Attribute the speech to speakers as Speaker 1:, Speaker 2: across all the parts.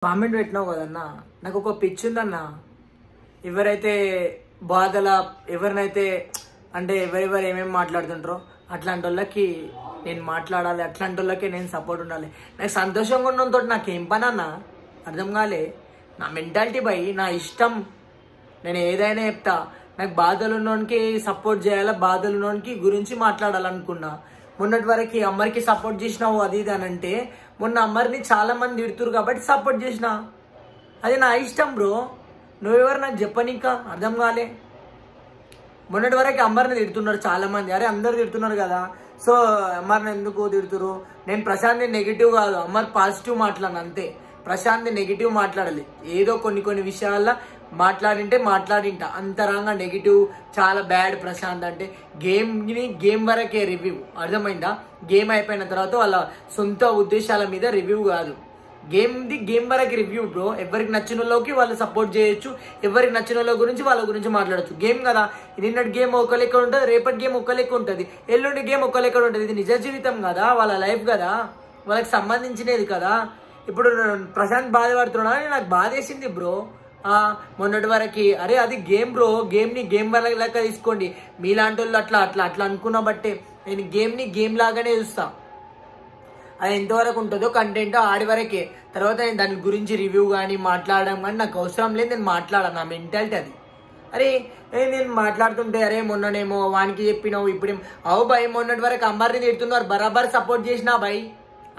Speaker 1: Comment పెట్టినావు కదన్నా, నాకు ఒక పిచ్చి ఉందన్నా. ఎవరైతే బాధల ఎవరినైతే అంటే ఎవరెవరు ఏమేమి మాట్లాడుతుంటారో అట్లాంటి వాళ్ళకి నేను మాట్లాడాలి, అట్లాంటి వాళ్ళకి నేను సపోర్ట్ ఉండాలి. నాకు సంతోషంగా ఉండడంతో నాకేం పని అన్నా అర్థం కాలే. నా మెంటాలిటీ బై నా ఇష్టం, నేను ఏదైనా చెప్తా. నాకు బాధలు ఉన్నోనికి సపోర్ట్ చేయాలా, బాధలు ఉన్నోనికి గురించి మాట్లాడాలనుకున్నా. మొన్నటి వరకు అమ్మరికి సపోర్ట్ చేసినావు అది ఇది అని అంటే, మొన్న అమ్మరిని చాలా మంది తిడుతురు కాబట్టి సపోర్ట్ చేసిన. అది నా ఇష్టం బ్రో, నువ్వెవరు నాకు చెప్పనీకా అర్థం కాలే. మొన్నటి వరకు అమ్మరిని తిడుతున్నారు చాలా మంది, అరే అందరు తిడుతున్నారు కదా, సో అమ్మరిని ఎందుకు తిడుతురు. నేను ప్రశాంత్ నెగిటివ్ కాదు, అమ్మర్ పాజిటివ్ మాట్లాడిన అంతే. ప్రశాంత్ నెగిటివ్ మాట్లాడాలి, ఏదో కొన్ని విషయాల్లో మాట్లాడింటా. అంతరంగా నెగిటివ్ చాలా బ్యాడ్ ప్రశాంత్ అంటే. గేమ్ వరకే రివ్యూ, అర్థమైందా? గేమ్ అయిపోయిన తర్వాత వాళ్ళ సొంత ఉద్దేశాల మీద రివ్యూ కాదు. గేమ్ వరకు రివ్యూ బ్రో. ఎవరికి నచ్చిన వాళ్ళకి వాళ్ళు సపోర్ట్ చేయొచ్చు, ఎవరికి నచ్చిన వాళ్ళ గురించి మాట్లాడచ్చు. గేమ్ కదా, నిన్నటి గేమ్ ఒక లెక్క ఉంటుంది, రేపటి గేమ్ ఒక లెక్క ఉంటుంది, ఎల్లుండి గేమ్ ఒక లెక్క ఉంటుంది. ఇది నిజ జీవితం కదా, వాళ్ళ లైఫ్ కదా, వాళ్ళకి సంబంధించినది కదా. ఇప్పుడు ప్రశాంత్ బాధపడుతున్నా, నాకు బాధ వేసింది బ్రో. మొన్నటి వరకు అరే అది గేమ్ బ్రో, గేమ్ని గేమ్ లెక్క తీసుకోండి. మీలాంటి వాళ్ళు అట్లా అనుకున్న బట్టే నేను గేమ్ని గేమ్ లాగానే చూస్తా. అది ఎంతవరకు ఉంటుందో కంటెంట్ ఆడి వరకే, తర్వాత నేను దాని గురించి రివ్యూ కానీ మాట్లాడడం కానీ నాకు అవసరం లేదు. నేను మాట్లాడాను, నా మెంటాలిటీ అది. అరే నేను మాట్లాడుతుంటే అరే మొన్ననేమో వానికి చెప్పినావు, ఇప్పుడేం అవు భయ్. మొన్నటి వరకు అమ్మరిని తిడుతున్నారు, బరాబర్ సపోర్ట్ చేసినా భయ్.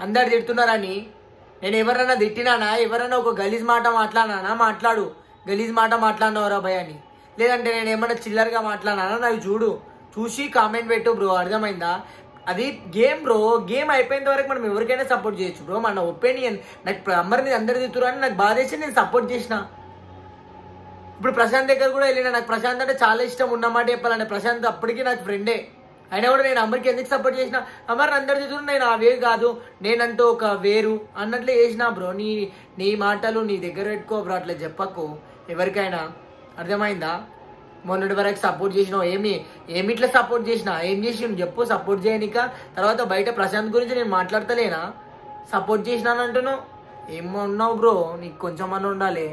Speaker 1: అందరు తిడుతున్నారని నేను ఎవరైనా తిట్టినానా? ఎవరైనా ఒక గలీజ్ మాట మాట్లాడినానా? మాట్లాడు, గలీజ్ మాట మాట్లాడినవరా భయ్ అని. లేదంటే నేను ఏమన్నా చిల్లరగా మాట్లాడినానా? నాకు చూసి కామెంట్ పెట్టు బ్రో, అర్థమైందా? అది గేమ్ బ్రో, గేమ్ అయిపోయేంత వరకు మనం ఎవరికైనా సపోర్ట్ చేయొచ్చు బ్రో. మన ఒపీనియన్. నాకు అమ్మరిని అందరు తిట్టురని నాకు బాధ వేసి నేను సపోర్ట్ చేసిన. ఇప్పుడు ప్రశాంత్ దగ్గర కూడా వెళ్ళినా, నాకు ప్రశాంత్ అంటే చాలా ఇష్టం. ఉన్నమాట చెప్పాలంటే ప్రశాంత్ అప్పటికి నాకు ఫ్రెండే. అయినా కూడా నేను అమ్మరికి ఎందుకు సపోర్ట్ చేసిన? అమ్మరిని అందరు తిట్టురు, నేను ఆ వే కాదు, నేనంటూ ఒక వేరు అన్నట్లే చేసిన బ్రో. నీ మాటలు నీ దగ్గర పెట్టుకో బ్రో, అట్లా చెప్పకు ఎవరికైనా, అర్థమైందా? మొన్నటి వరకు సపోర్ట్ చేసినావు, ఏమిట్లా సపోర్ట్ చేసినా? ఏం చేసి చెప్పు సపోర్ట్ చేయనిక. తర్వాత బయట ప్రశాంత్ గురించి నేను మాట్లాడతలేనా? సపోర్ట్ చేసినాను అంటున్నావు, ఏమో ఉన్నావు బ్రో, నీకు కొంచెం అన్న ఉండాలి.